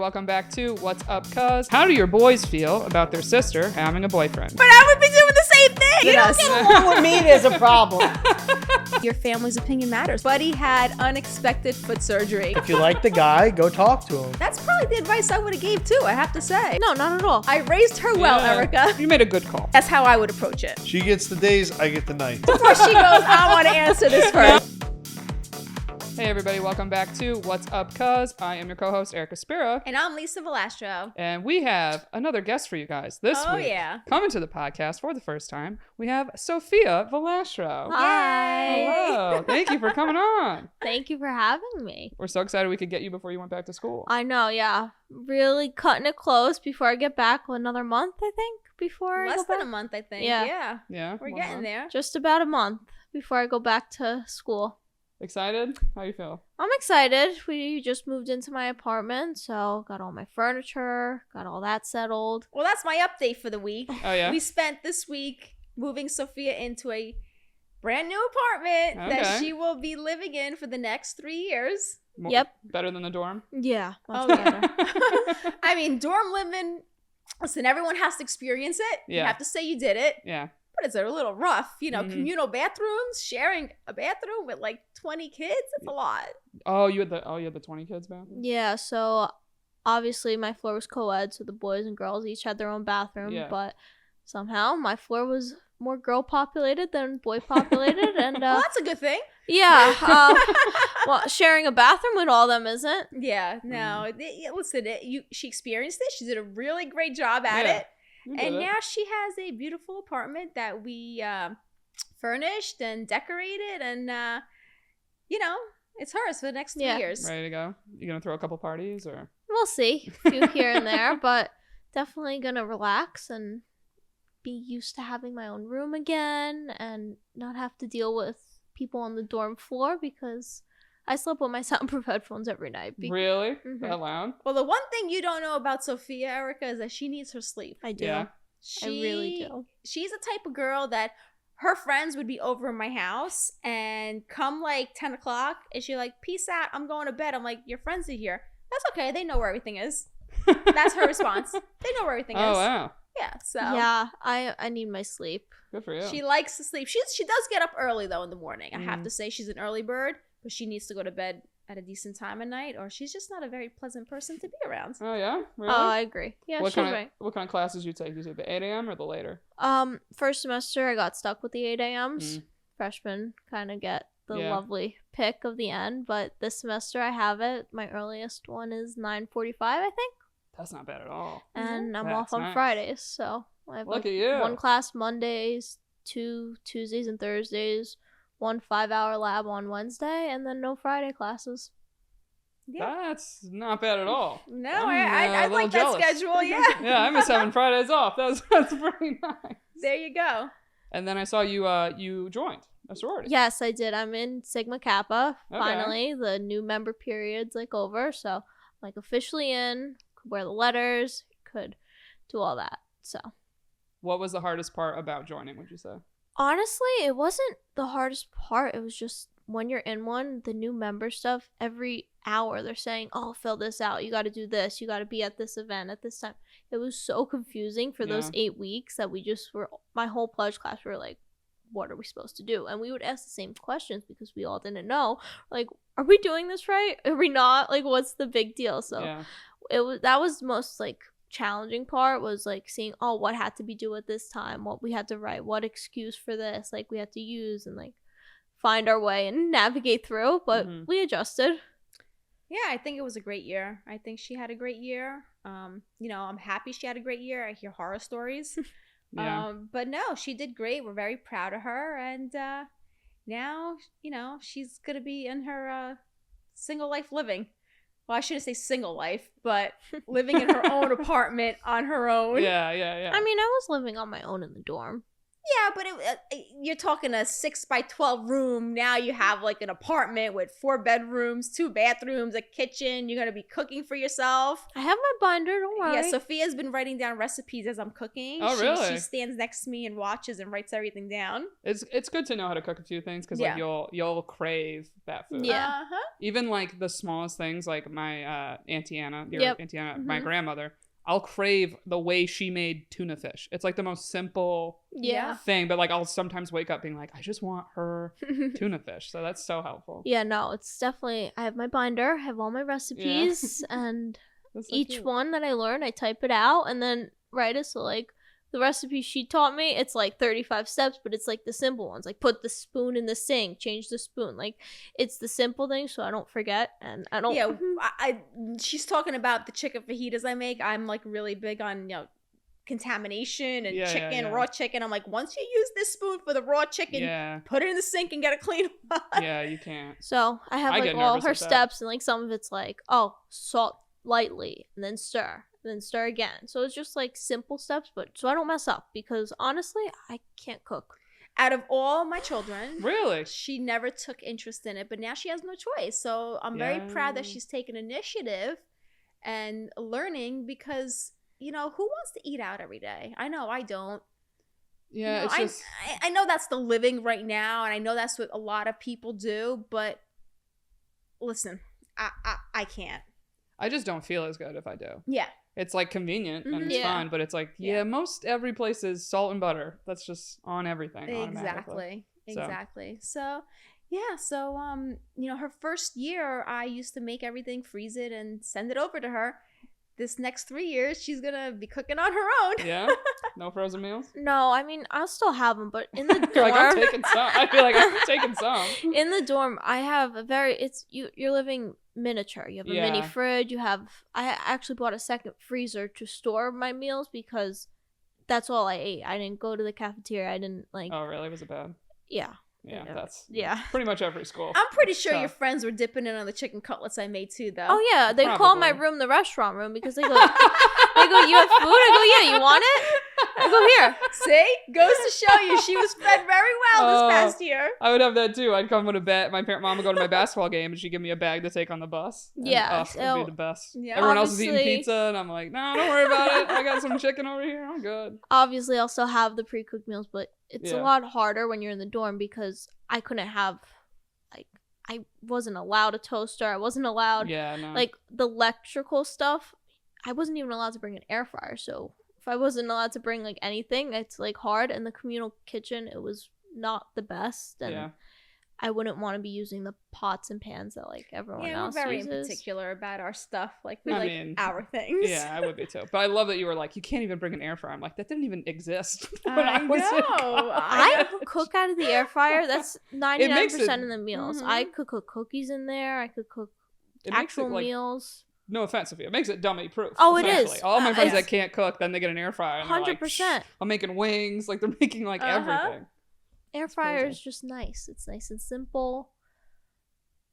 Welcome back to What's Up, Cuz. How do your boys feel about their sister having a boyfriend? But I would be doing the same thing. You don't get along with me, there's a problem. Your family's opinion matters. Buddy had unexpected foot surgery. If you like the guy, go talk to him. That's probably the advice I would have gave too, I have to say. No, not at all. I raised her well, Yeah. Erica. You made a good call. That's how I would approach it. She gets the days, I get the night. Before she goes, I want to answer this first. Hey everybody, welcome back to What's Up, Cuz. I am your co-host, Erica Spira. And I'm Lisa Valastro. And we have another guest for you guys this week. Yeah. Coming to the podcast for the first time, we have Sofia Valastro. Hi. Hello. Thank you for coming on. Thank you for having me. We're so excited we could get you before you went back to school. I know, yeah. Really cutting it close before I get back. Another month, I think, before I Less go than back. a month, I think. Yeah. Yeah. We're well getting done. there. Just about a month before I go back to school. Excited? How you feel? I'm excited. We just moved into my apartment, so got all my furniture, got all that settled. Well, that's my update for the week. Oh, yeah? We spent this week moving Sophia into a brand new apartment that Okay. she will be living in for the next 3 years. Yep. Better than the dorm? Yeah, much Oh, better. I mean, dorm living, listen, everyone has to experience it. You Yeah. have to say you did it. Yeah. But it's a little rough. You know, Mhm. communal bathrooms, sharing a bathroom with like 20 kids, it's a lot. Oh, you had the 20 kids bathroom? Yeah, so obviously my floor was co-ed, so the boys and girls each had their own bathroom, Yeah. but somehow my floor was more girl populated than boy populated, and Well, that's a good thing. yeah, well, sharing a bathroom with all them isn't. Yeah, no. Listen, she experienced it. She did a really great job at Yeah. it. You did And it. now she has a beautiful apartment that we furnished and decorated, and it's hers for the next 3 Yeah. years. Ready to go? You gonna throw a couple parties or? We'll see, a few here and there, but definitely gonna relax and be used to having my own room again and not have to deal with people on the dorm floor because I sleep with my soundproof headphones every night. Really? Mhm. That loud? Well, the one thing you don't know about Sophia, Erica, is that she needs her sleep. I do. Yeah. I really do. She's the type of girl that her friends would be over in my house and come like 10 o'clock and she's like, peace out, I'm going to bed. I'm like, your friends are here. That's okay. They know where everything is. That's her response. They know where everything Oh, is. wow. Yeah, so Yeah, I need my sleep. Good for you. she likes to sleep. She does get up early, though, in the morning. I have to say she's an early bird, but she needs to go to bed at a decent time at night or she's just not a very pleasant person to be around. Oh, yeah? Really? Oh, I agree. Yeah, what she's kind of right. what kind of classes you take? You take the 8 a.m. or the later? First semester I got stuck with the 8 a.m.s. Mm. Freshmen kind of get the Yeah. lovely pick of the end, but this semester I have it. My earliest one is 9:45, I think, That's not bad at all. and I'm That's off on nice. Fridays, so I have Look like at you. one class Mondays, 2 Tuesdays and Thursdays, 1 5-hour lab on Wednesday, and then no Friday classes. Yeah. That's not bad at all. No, I'm, I a little like jealous. that schedule, yeah. Yeah, I miss having Fridays off. That's pretty nice. There you go. And then I saw you you joined a sorority. Yes, I did. I'm in Sigma Kappa. Okay. Finally, the new member period's like over, so I'm like officially in. Could wear the letters, could do all that. So What was the hardest part about joining, would you say? honestly, it wasn't the hardest part. It was just when you're in one, the new member stuff. Every hour they're saying, "Oh, fill this out. You got to do this. You got to be at this event at this time." It was so confusing for those 8 weeks that we just were. My whole pledge class, we were like, what are we supposed to do? And we would ask the same questions because we all didn't know. Like, are we doing this right? Are we not? Like, what's the big deal? So Yeah. that was the most like challenging part was like seeing what had to be due at this time, what we had to write, what excuse for this like we had to use, and like find our way and navigate through. But Mhm. we adjusted. Yeah, I think it was a great year. I think she had a great year. I'm happy she had a great year. I hear horror stories. Yeah. But no, she did great. We're very proud of her. And now, she's going to be in her single life living. Well, I shouldn't say single life, but living in her own apartment on her own. Yeah. I mean, I was living on my own in the dorm. Yeah, but you're talking a 6x12 room. Now you have like an apartment with 4 bedrooms, 2 bathrooms, a kitchen. You're gonna be cooking for yourself. I have my binder, don't worry. Yeah, Sophia's been writing down recipes as I'm cooking. Oh, really? She stands next to me and watches and writes everything down. It's good to know how to cook a few things because Yeah. like you'll crave that food. Yeah. Uh-huh. Even like the smallest things, like my Auntie Anna, Yep. Auntie Anna, my Mhm. grandmother. I'll crave the way she made tuna fish. It's like the most simple Yeah. thing, but like I'll sometimes wake up being like, I just want her tuna fish. So that's so helpful. Yeah, no, it's definitely, I have my binder, I have all my recipes, and That's so each cute. one that I learn, I type it out and then write it. So, like, the recipe she taught me, it's like 35 steps, but it's like the simple ones. Like, put the spoon in the sink, change the spoon. Like, it's the simple things so I don't forget. And I don't. Yeah, she's talking about the chicken fajitas I make. I'm like really big on, contamination and Yeah, chicken, yeah. raw chicken. I'm like, once you use this spoon for the raw chicken, Yeah. put it in the sink and get it clean up. Yeah, you can't. So, I have I like get all nervous her with that. steps, and like some of it's like, oh, salt lightly, and then stir. Then stir again. So it's just like simple steps, but so I don't mess up because honestly, I can't cook. Out of all my children, Really? she never took interest in it, but now she has no choice. So I'm very proud that Yeah. she's taken initiative and learning because, who wants to eat out every day? I know I don't. Yeah, it's just I know that's the living right now, and I know that's what a lot of people do, but listen, I can't. I just don't feel as good if I do. Yeah. It's like convenient and Mhm. it's Yeah. fine, but it's like, Yeah. most every place is salt and butter. That's just on everything. automatically. Exactly. So, yeah. So, her first year, I used to make everything, freeze it, and send it over to her. This next 3 years, she's gonna be cooking on her own. Yeah? No frozen meals? No, I mean I'll still have them, but in the You're like, I'm dorm, taking some. I feel like I'm taking some. in the dorm, I have a very you're living miniature. You have a mini Yeah. fridge. I actually bought a second freezer to store my meals because that's all I ate. I didn't go to the cafeteria. I didn't like. Oh, really? Was it bad? Yeah. Yeah, Yeah. that's Yeah. pretty much every school. I'm pretty sure Tough. your friends were dipping in on the chicken cutlets I made too, though. Oh yeah, they call my Probably. room the restaurant room because they go, you have food? I go, yeah, you want it? I go, here. See? Goes to show you, she was fed very well Oh. this past year. I would have that too. I'd come with a bag. My mom would go to my basketball game and she'd give me a bag to take on the bus. And, Yeah, it would so- be the best. Yeah. Everyone else is eating Obviously- pizza and I'm like, no, don't worry about it. I got some chicken over here. I'm good. Obviously, I'll still have the pre-cooked meals, but it's a Yeah. lot harder when you're in the dorm because I couldn't have, I wasn't allowed a toaster. I wasn't allowed, Yeah, no. like, the electrical stuff. I wasn't even allowed to bring an air fryer. So if I wasn't allowed to bring, like, anything, it's, like, hard. And the communal kitchen, it was not the best. And yeah. I wouldn't want to be using the pots and pans that, like, everyone Yeah, we're else very uses. particular about our stuff. Like, we I like mean, our things. Yeah, I would be too. But I love that you were like, you can't even bring an air fryer. I'm like, that didn't even exist when I was in know. college. I cook out of the air fryer. That's 99% makes it- of the meals. Mhm. I could cook cookies in there. I could cook It makes actual it like, meals. no offense, Sophia, it makes it dummy proof. Oh, it essentially. is. All my friends it's- that can't cook, then they get an air fryer. And they're like, 100%. I'm making wings. Like they're making like Uh-huh. everything. Air It's fryer crazy. is just nice. It's nice and simple.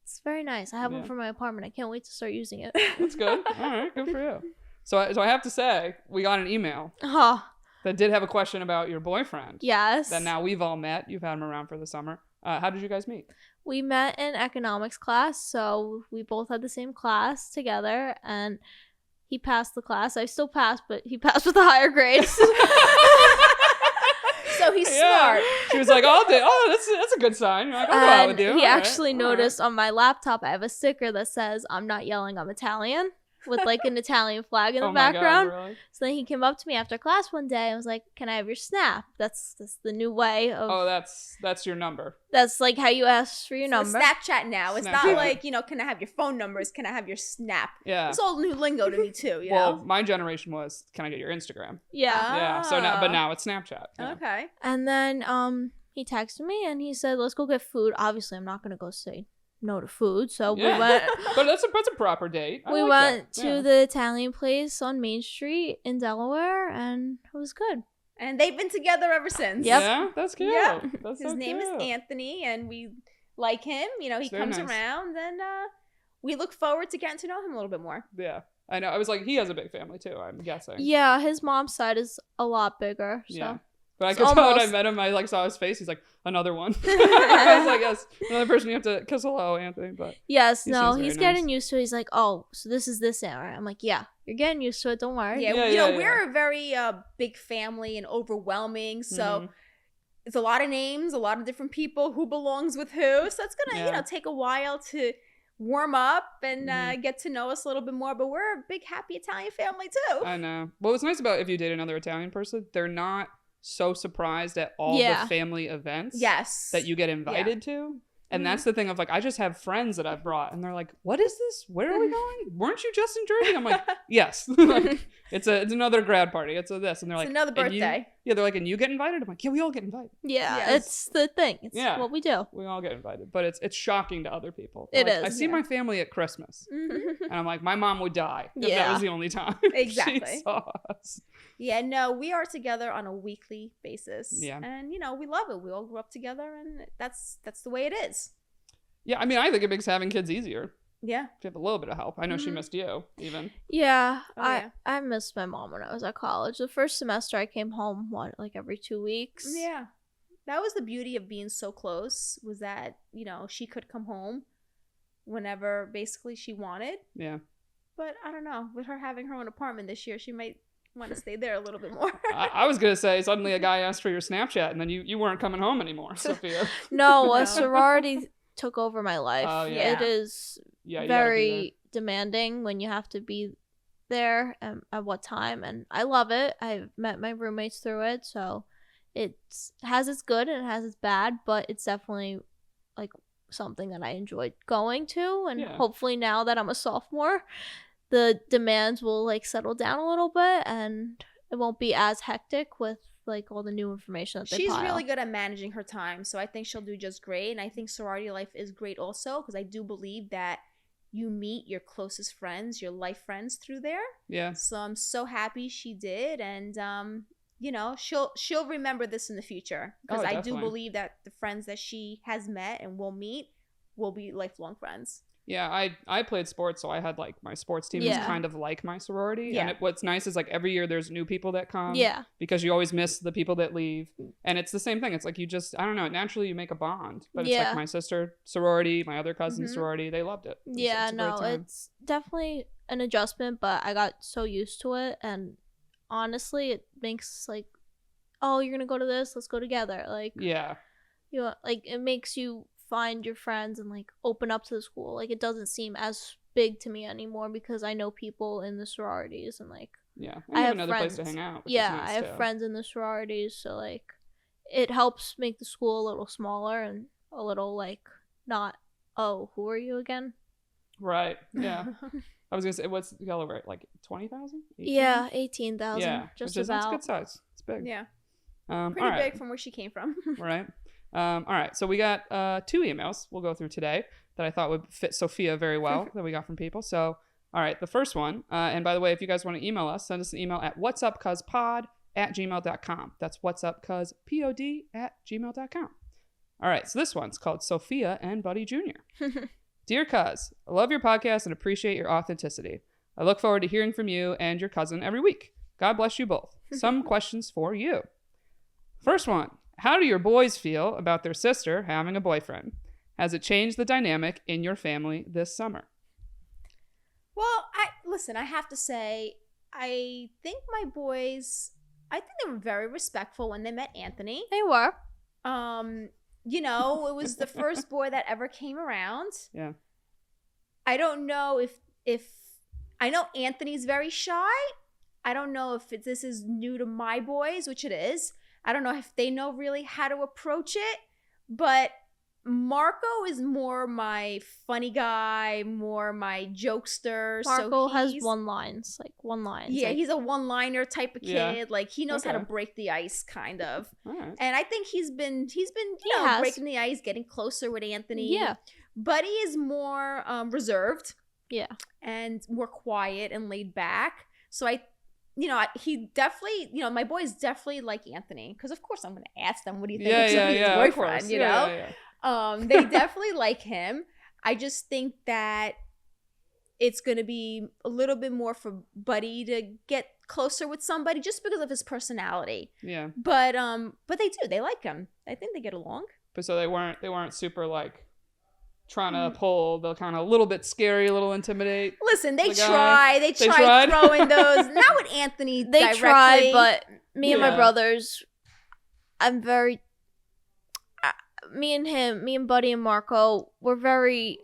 It's very nice. I have one Yeah. for my apartment. I can't wait to start using it. That's good. All right, good for you. So I have to say, we got an email Oh, that did have a question about your boyfriend. yes. That now we've all met. You've had him around for the summer. How did you guys meet? We met in economics class, so we both had the same class together, and he passed the class. I still passed, but he passed with a higher grade. So he's Yeah. smart. She was like, that's a good sign. You're like, I'll go out with you. And he All right, actually all right. noticed on my laptop I have a sticker that says "I'm not yelling, I'm Italian" with like an Italian flag in the Oh my God, background. really? So then he came up to me after class one day and was like, "Can I have your snap?" That's the new way of. Oh, that's your number. That's like how you ask for your It's number. Snapchat now. It's not Snapchat. like, can I have your phone numbers? Can I have your snap? Yeah. It's all new lingo to me too, you Well, know? my generation was, can I get your Instagram? Yeah. Yeah. So now, but now it's Snapchat. Yeah. Okay. And then he texted me and he said, "Let's go get food." Obviously, I'm not gonna go say no to food, so Yeah. we went. But that's a proper date. I We like went that. to Yeah. the Italian place on Main Street in Delaware, and it was good. And they've been together ever since. Yep. Yeah, that's cute. Yep. That's His so name cute. is Anthony, and we like him. He It's very comes nice. around, and we look forward to getting to know him a little bit more. Yeah, I know. I was like, he has a big family too. I'm guessing. Yeah, his mom's side is a lot bigger. So Yeah. But I It's could tell when I almost- met him, I like saw his face. He's like, another one. I was like, yes, another person you have to kiss hello, Anthony. But Yes, He no, seems very he's getting nice. used to it. He's like, oh, so this is this era. I'm like, yeah, you're getting used to it. Don't worry. Yeah, Yeah, you know, yeah. we're a very big family and overwhelming. So Mhm. it's a lot of names, a lot of different people, who belongs with who. So it's gonna, Yeah. take a while to warm up and Mhm. get to know us a little bit more. But we're a big, happy Italian family too. I know. What was nice about if you date another Italian person, they're not so surprised at all Yeah. the family events Yes. that you get invited to. And that's the thing of like, I just have friends that I've brought and they're like, what is this? Where are we going? Weren't you just in Jersey? I'm like, yes. Like, it's another grad party. It's a this. And they're It's like, another "And you-" birthday. Yeah, they're like, and you get invited? I'm like, yeah, we all get invited. Yeah, Yes. it's the thing. It's Yeah. what we do. We all get invited. But it's shocking to other people. They're It like, is, I see yeah. my family at Christmas. Mhm. And I'm like, my mom would die if that Yeah. was the only time Exactly. she saw us. Yeah, no, we are together on a weekly basis. Yeah. And we love it. We all grew up together, and that's the way it is. Yeah, I mean, I think it makes having kids easier. Yeah. If you have a little bit of help. I know she Mhm. missed you, even. Yeah, Oh, I yeah. I missed my mom when I was at college. The first semester I came home like every 2 weeks. Yeah. That was the beauty of being so close, was that, she could come home whenever basically she wanted. Yeah. But I don't know, with her having her own apartment this year, she might want to stay there a little bit more. I was going to say, suddenly a guy asked for your Snapchat, and then you weren't coming home anymore, Sophia. No, No. a sorority took over my life. Oh, yeah. It is Yeah, you gotta be very demanding when you have to be there at what time, and I love it. I've met my roommates through it, so it has its good and it has its bad, but it's definitely like something that I enjoyed going to, and Yeah. hopefully now that I'm a sophomore, the demands will like settle down a little bit and it won't be as hectic with like all the new information that they She's pile. really good at managing her time, so I think she'll do just great. And I think sorority life is great also, because I do believe that you meet your closest friends, your life friends, through there. Yeah. So I'm so happy she did, and she'll remember this in the future, because Oh, I do definitely. believe that the friends that she has met and will meet will be lifelong friends. Yeah, I played sports, so I had like my sports team was Yeah. kind of like my sorority. Yeah. And what's nice is like every year there's new people that come. Yeah. Because you always miss the people that leave. And it's the same thing. It's like you just, I don't know, naturally you make a bond. But it's Yeah. like my sister sorority, my other cousin Mhm. sorority, they loved it. Yeah, It's a great no, time. it's definitely an adjustment, but I got so used to it, and honestly, it makes like, oh, you're gonna go to this, let's go together. Like, Yeah. like it makes you find your friends and like open up to the school. Like, it doesn't seem as big to me anymore because I know people in the sororities, and like, Yeah. And I you have another place to friends. hang out. which is yeah, nice, I have too. friends in the sororities, so like, it helps make the school a little smaller and a little like not, oh, who are you again? Right. Yeah. I was gonna say, what's the yellow rate? Like 20,000? Yeah, 18,000. Yeah. just which is, that's about. good size. It's big. Yeah, All pretty right. big from where she came from. Right. All right. So we got 2 emails we'll go through today that I thought would fit Sophia very well that we got from people. So, all right. The first one, and by the way, if you guys want to email us, send us an email at whatsupcuzpod@gmail.com. That's whatsupcuzpod@gmail.com. All right. So this one's called Sophia and Buddy Jr. Dear Cuz, I love your podcast and appreciate your authenticity. I look forward to hearing from you and your cousin every week. God bless you both. Some questions for you. First one. How do your boys feel about their sister having a boyfriend? Has it changed the dynamic in your family this summer? Well, I have to say, I think my boys, I think they were very respectful when they met Anthony. They were. It was the first boy that ever came around. Yeah. I don't know if I know Anthony's very shy. I don't know if this is new to my boys, which it is. I don't know if they know really how to approach it, but Marco is more my funny guy, more my jokester. Marco so has he's- one lines. Yeah, like, he's a one-liner type of Yeah. kid. Like, he knows how to Okay. break the ice, kind of. All right. And I think he's been He has. breaking the ice, getting closer with Anthony. Yeah. Buddy is more reserved. Yeah. And more quiet and laid back. So he definitely, my boys definitely like Anthony, because of course I'm going to ask them, what do you think Yeah, of yeah, Sophia's yeah. Of boyfriend? course. You Yeah, know, yeah, yeah. they definitely like him. I just think that it's going to be a little bit more for Buddy to get closer with somebody just because of his personality. Yeah. But they do. They like him. I think they get along. But so they weren't super like trying to pull the kind of a little bit scary, a little intimidate. Listen, they the guy. try. They tried throwing those. Not with Anthony They directly. try, but me and my Yeah. brothers, I'm very. Me and Buddy and Marco, we're very.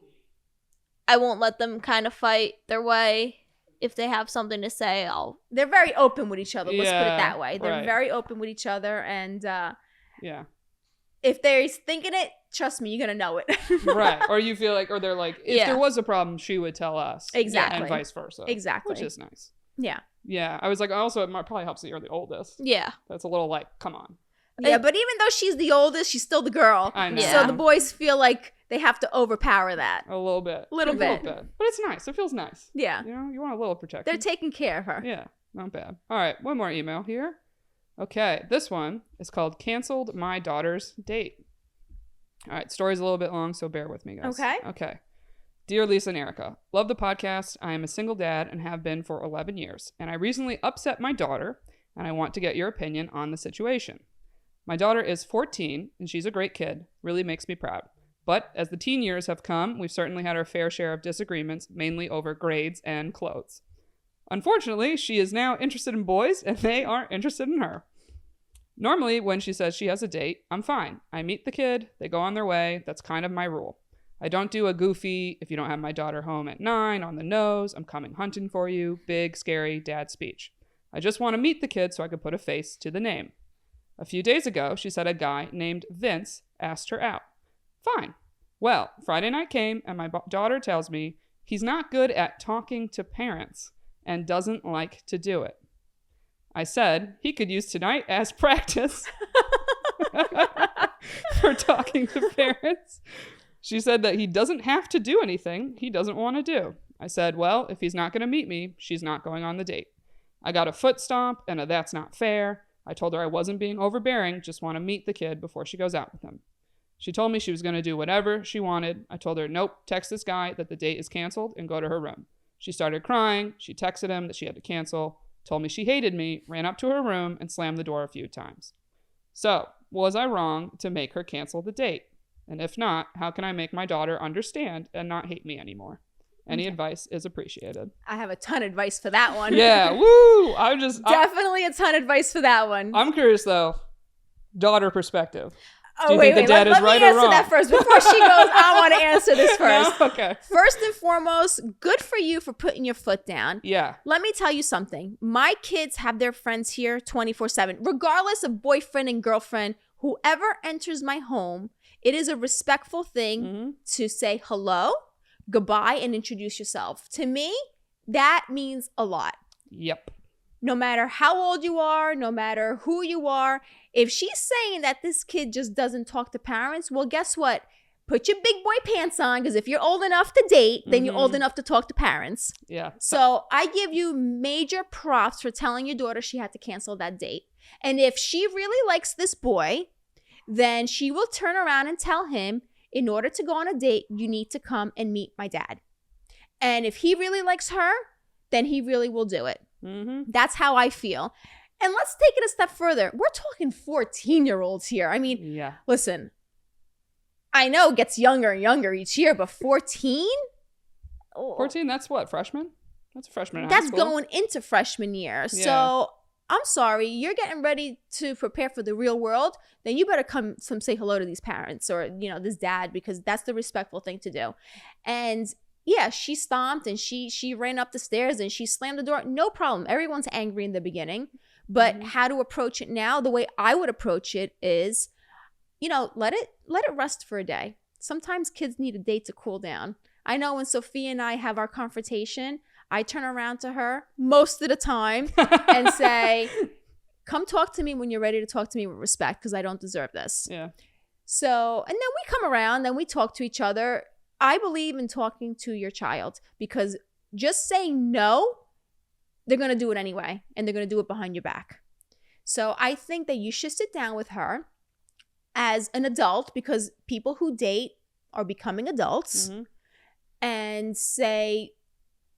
I won't let them kind of fight their way. If they have something to say, They're very open with each other. Let's put Yeah, it that way. They're right. very open with each other, and Yeah. if they're thinking it, trust me, you're gonna know it. Right. Or you feel like, or they're like, if Yeah. there was a problem, she would tell us. Exactly. And vice versa. Exactly. Which is nice. Yeah. Yeah. I was like, also, it might probably helps that you're the oldest. yeah. That's a little like, come on. Yeah, but even though she's the oldest, she's still the girl. I know. So the boys feel like they have to overpower that. A little bit. Little bit. But it's nice. It feels nice. Yeah. You know, you want a little protection. They're taking care of her. Yeah. Not bad. All right. One more email here. Okay. This one is called Canceled My Daughter's Date. All right. Story's a little bit long, so bear with me, guys. Okay. Okay. Dear Lisa and Erica, love the podcast. I am a single dad and have been for 11 years, and I recently upset my daughter, and I want to get your opinion on the situation. My daughter is 14, and she's a great kid. Really makes me proud. But as the teen years have come, we've certainly had our fair share of disagreements, mainly over grades and clothes. Unfortunately, she is now interested in boys, and they aren't interested in her. Normally, when she says she has a date, I'm fine. I meet the kid, they go on their way. That's kind of my rule. I don't do a goofy, if you don't have my daughter home at 9, on the nose, I'm coming hunting for you, big, scary dad speech. I just want to meet the kid so I could put a face to the name. A few days ago, she said a guy named Vince asked her out. Fine. Well, Friday night came, and my daughter tells me he's not good at talking to parents and doesn't like to do it. I said he could use tonight as practice for talking to parents. She said that he doesn't have to do anything he doesn't want to do. I said, well, if he's not going to meet me, she's not going on the date. I got a foot stomp and a that's not fair. I told her I wasn't being overbearing, just want to meet the kid before she goes out with him. She told me she was going to do whatever she wanted. I told her, nope, text this guy that the date is canceled and go to her room. She started crying. She texted him that she had to cancel, told me she hated me, ran up to her room, and slammed the door a few times. So, was I wrong to make her cancel the date? And if not, how can I make my daughter understand and not hate me anymore? Any advice is appreciated. I have a ton of advice for that one. Yeah, woo! Definitely a ton of advice for that one. I'm curious though, daughter perspective. Oh, Do you wait, think the dad is let right me or answer wrong? that first. Before she goes, I want to answer this first. No? Okay. First and foremost, good for you for putting your foot down. Yeah. Let me tell you something. My kids have their friends here 24/7. Regardless of boyfriend and girlfriend, whoever enters my home, it is a respectful thing to say hello, goodbye, and introduce yourself. To me, that means a lot. Yep. No matter how old you are, no matter who you are, if she's saying that this kid just doesn't talk to parents, well, guess what? Put your big boy pants on, because if you're old enough to date, then you're old enough to talk to parents. Yeah. So I give you major props for telling your daughter she had to cancel that date. And if she really likes this boy, then she will turn around and tell him, in order to go on a date, you need to come and meet my dad. And if he really likes her, then he really will do it. That's how I feel. And let's take it a step further. We're talking 14-year-olds here. I mean, Yeah. listen, I know it gets younger and younger each year, but 14? 14, that's what, freshman? That's a freshman in high That's school. going into freshman year. Yeah. So I'm sorry, you're getting ready to prepare for the real world, then you better come say hello to these parents or, this dad, because that's the respectful thing to do. And yeah, she stomped and she ran up the stairs and she slammed the door. No problem. Everyone's angry in the beginning. But how to approach it now, the way I would approach it is, let it rest for a day. Sometimes kids need a day to cool down. I know when Sophia and I have our confrontation, I turn around to her most of the time and say, come talk to me when you're ready to talk to me with respect, because I don't deserve this. Yeah. So, and then we come around, then we talk to each other. I believe in talking to your child, because just saying no, they're going to do it anyway, and they're going to do it behind your back. So I think that you should sit down with her as an adult, because people who date are becoming adults, and say,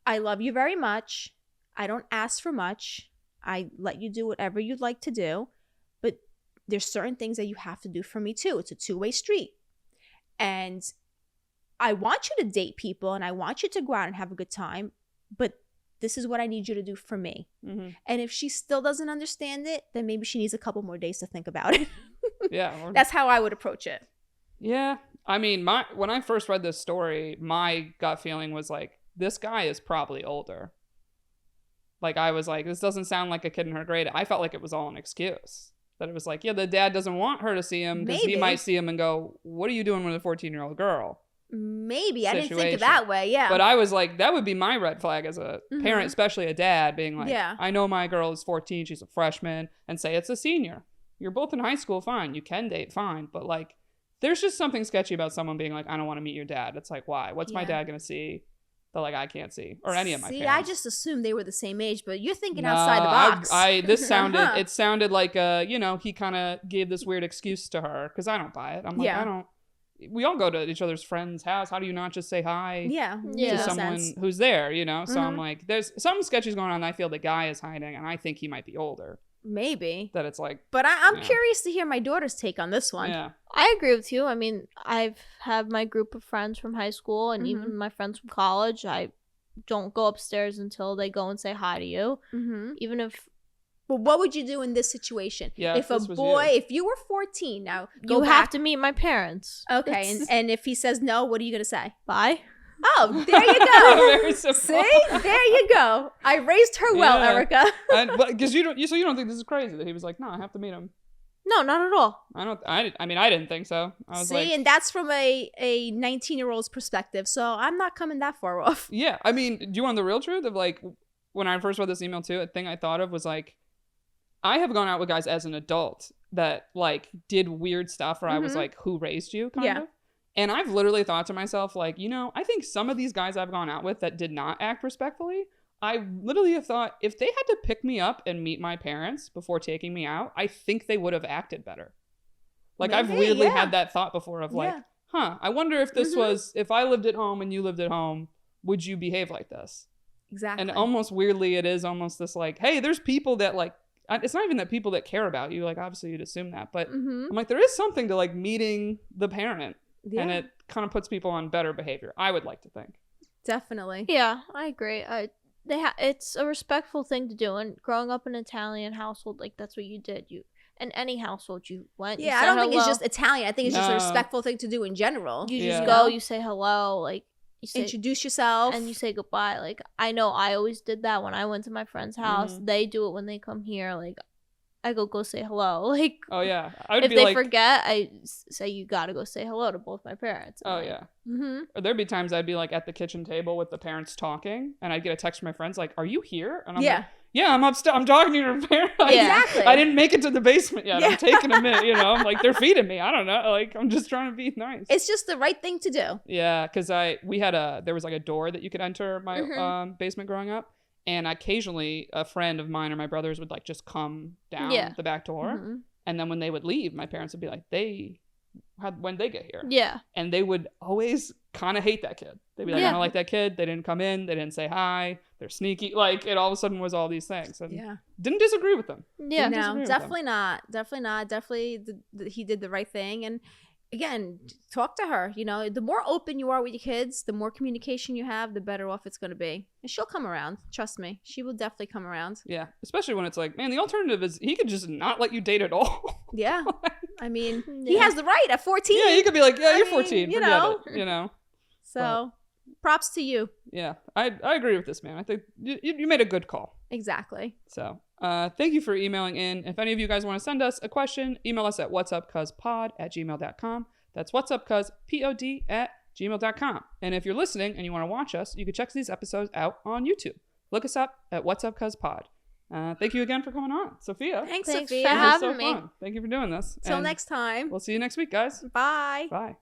I love you very much. I don't ask for much. I let you do whatever you'd like to do. But there's certain things that you have to do for me too. It's a two-way street. And I want you to date people and I want you to go out and have a good time. But this is what I need you to do for me. Mm-hmm. And if she still doesn't understand it, then maybe she needs a couple more days to think about it. Yeah. That's how I would approach it. Yeah. I mean, when I first read this story, my gut feeling was like, this guy is probably older. Like, I was like, this doesn't sound like a kid in her grade. I felt like it was all an excuse. That it was like, yeah, the dad doesn't want her to see him because he Maybe. might see him and go, what are you doing with a 14-year-old girl? Maybe. I didn't think Situation. of that way. Yeah. But I was like, that would be my red flag as a Mhm. parent, especially a dad, being like, Yeah. I know my girl is 14, she's a freshman, and say it's a senior. You're both in high school, fine. You can date, fine. But like, there's just something sketchy about someone being like, I don't want to meet your dad. It's like, why? What's my Yeah. dad going to see that like I can't see? Or any of my See, parents? I just assumed they were the same age, but you're thinking No, outside the box. This sounded, Uh-huh. it sounded like, he kind of gave this weird excuse to her because I don't buy it. I'm like, Yeah. we all go to each other's friends' house. How do you not just say hi? Yeah. Yeah. To Makes someone sense. who's there, So I'm Mhm. like, there's something sketchy's going on. I feel the guy is hiding, and I think he might be older. Maybe. That it's like, But I'm Yeah. curious to hear my daughter's take on this one. yeah, I agree with you. I mean, I've had my group of friends from high school and Mhm. even my friends from college. I don't go upstairs until they go and say hi to you. Mm-hmm. Even if But what would you do in this situation? Yeah, if a this was boy, you. if you were 14 now, go you back. have to meet my parents. Okay, and if he says no, what are you gonna say? Bye. Oh, there you go. Very simple. See, there you go. I raised her well, Yeah. Erica. Because you don't think this is crazy that he was like, no, I have to meet him. No, not at all. I mean, I didn't think so. I was See, like, and that's from a 19-year-old's perspective. So I'm not coming that far off. yeah. I mean, do you want the real truth of like when I first read this email too? A thing I thought of was like, I have gone out with guys as an adult that like did weird stuff where I was Mhm. like, who raised you? Kind Yeah. of. And I've literally thought to myself, like, I think some of these guys I've gone out with that did not act respectfully, I literally have thought if they had to pick me up and meet my parents before taking me out, I think they would have acted better. Like, I've Maybe, weirdly yeah. had that thought before of like, Yeah. I wonder if this Mhm. was, if I lived at home and you lived at home, would you behave like this? Exactly. And almost weirdly, it is almost this like, hey, there's people that like, it's not even that people that care about you. Like, obviously you'd assume that, but Mm-hmm. I'm like, there is something to like meeting the parent. Yeah, And it kind of puts people on better behavior. I would like to think. definitely. Yeah, I agree. It's a respectful thing to do. And growing up in an Italian household, like that's what you did. In any household you went. You Yeah, I said don't think it's hello. just Italian. I think it's just a No. respectful thing to do in general. You Yeah. just go. You say hello. Like you say Introduce yourself. and you say goodbye. Like I know I always did that when I went to my friend's house. Mhm. They do it when they come here. Like I go say hello. Like Oh yeah, I would if be they like, forget, I say you gotta go say hello to both my parents. oh Like, yeah. Mm-hmm. Or there'd be times I'd be like at the kitchen table with the parents talking, and I'd get a text from my friends like, "Are you here?" And I'm Yeah. like, "Yeah, I'm upstairs. I'm talking to your parents. Yeah. Exactly. I didn't make it to the basement yet. Yeah. I'm taking a minute. I'm like, they're feeding me. I don't know. Like, I'm just trying to be nice." It's just the right thing to do. Yeah, because there was like a door that you could enter my Mhm. basement growing up, and occasionally a friend of mine or my brothers would like just come down Yeah. the back door, Mhm. and then when they would leave, my parents would be like, when they get here, Yeah. and they would always kind of hate that kid. They'd be like, Yeah. I don't like that kid. They didn't come in. They didn't say hi. They're sneaky. Like it all of a sudden was all these things, and Yeah. didn't disagree with them. Yeah. disagree No, with definitely not. Definitely not. Definitely, he did the right thing. And again, talk to her. The more open you are with your kids, the more communication you have, the better off it's going to be. And she'll come around. Trust me, she will definitely come around. Yeah, especially when it's like, man, the alternative is he could just not let you date at all. Yeah, I mean, he Yeah. has the right at 14. Yeah, you could be like, yeah, I you're mean, 14. you Forget know. it. So, props to you. Yeah, I agree with this, man. I think you made a good call. Exactly. So, thank you for emailing in. If any of you guys want to send us a question, email us at whatsupcuzpod@gmail.com. That's whatsupcuzpod@gmail.com. And if you're listening and you want to watch us, you can check these episodes out on YouTube. Look us up at whatsupcuzpod. Thank you again for coming on, Sophia. Thanks, Thanks for Sophia. This was having so me. fun. Thank you for doing this. Till And next time. We'll see you next week, guys. Bye. Bye.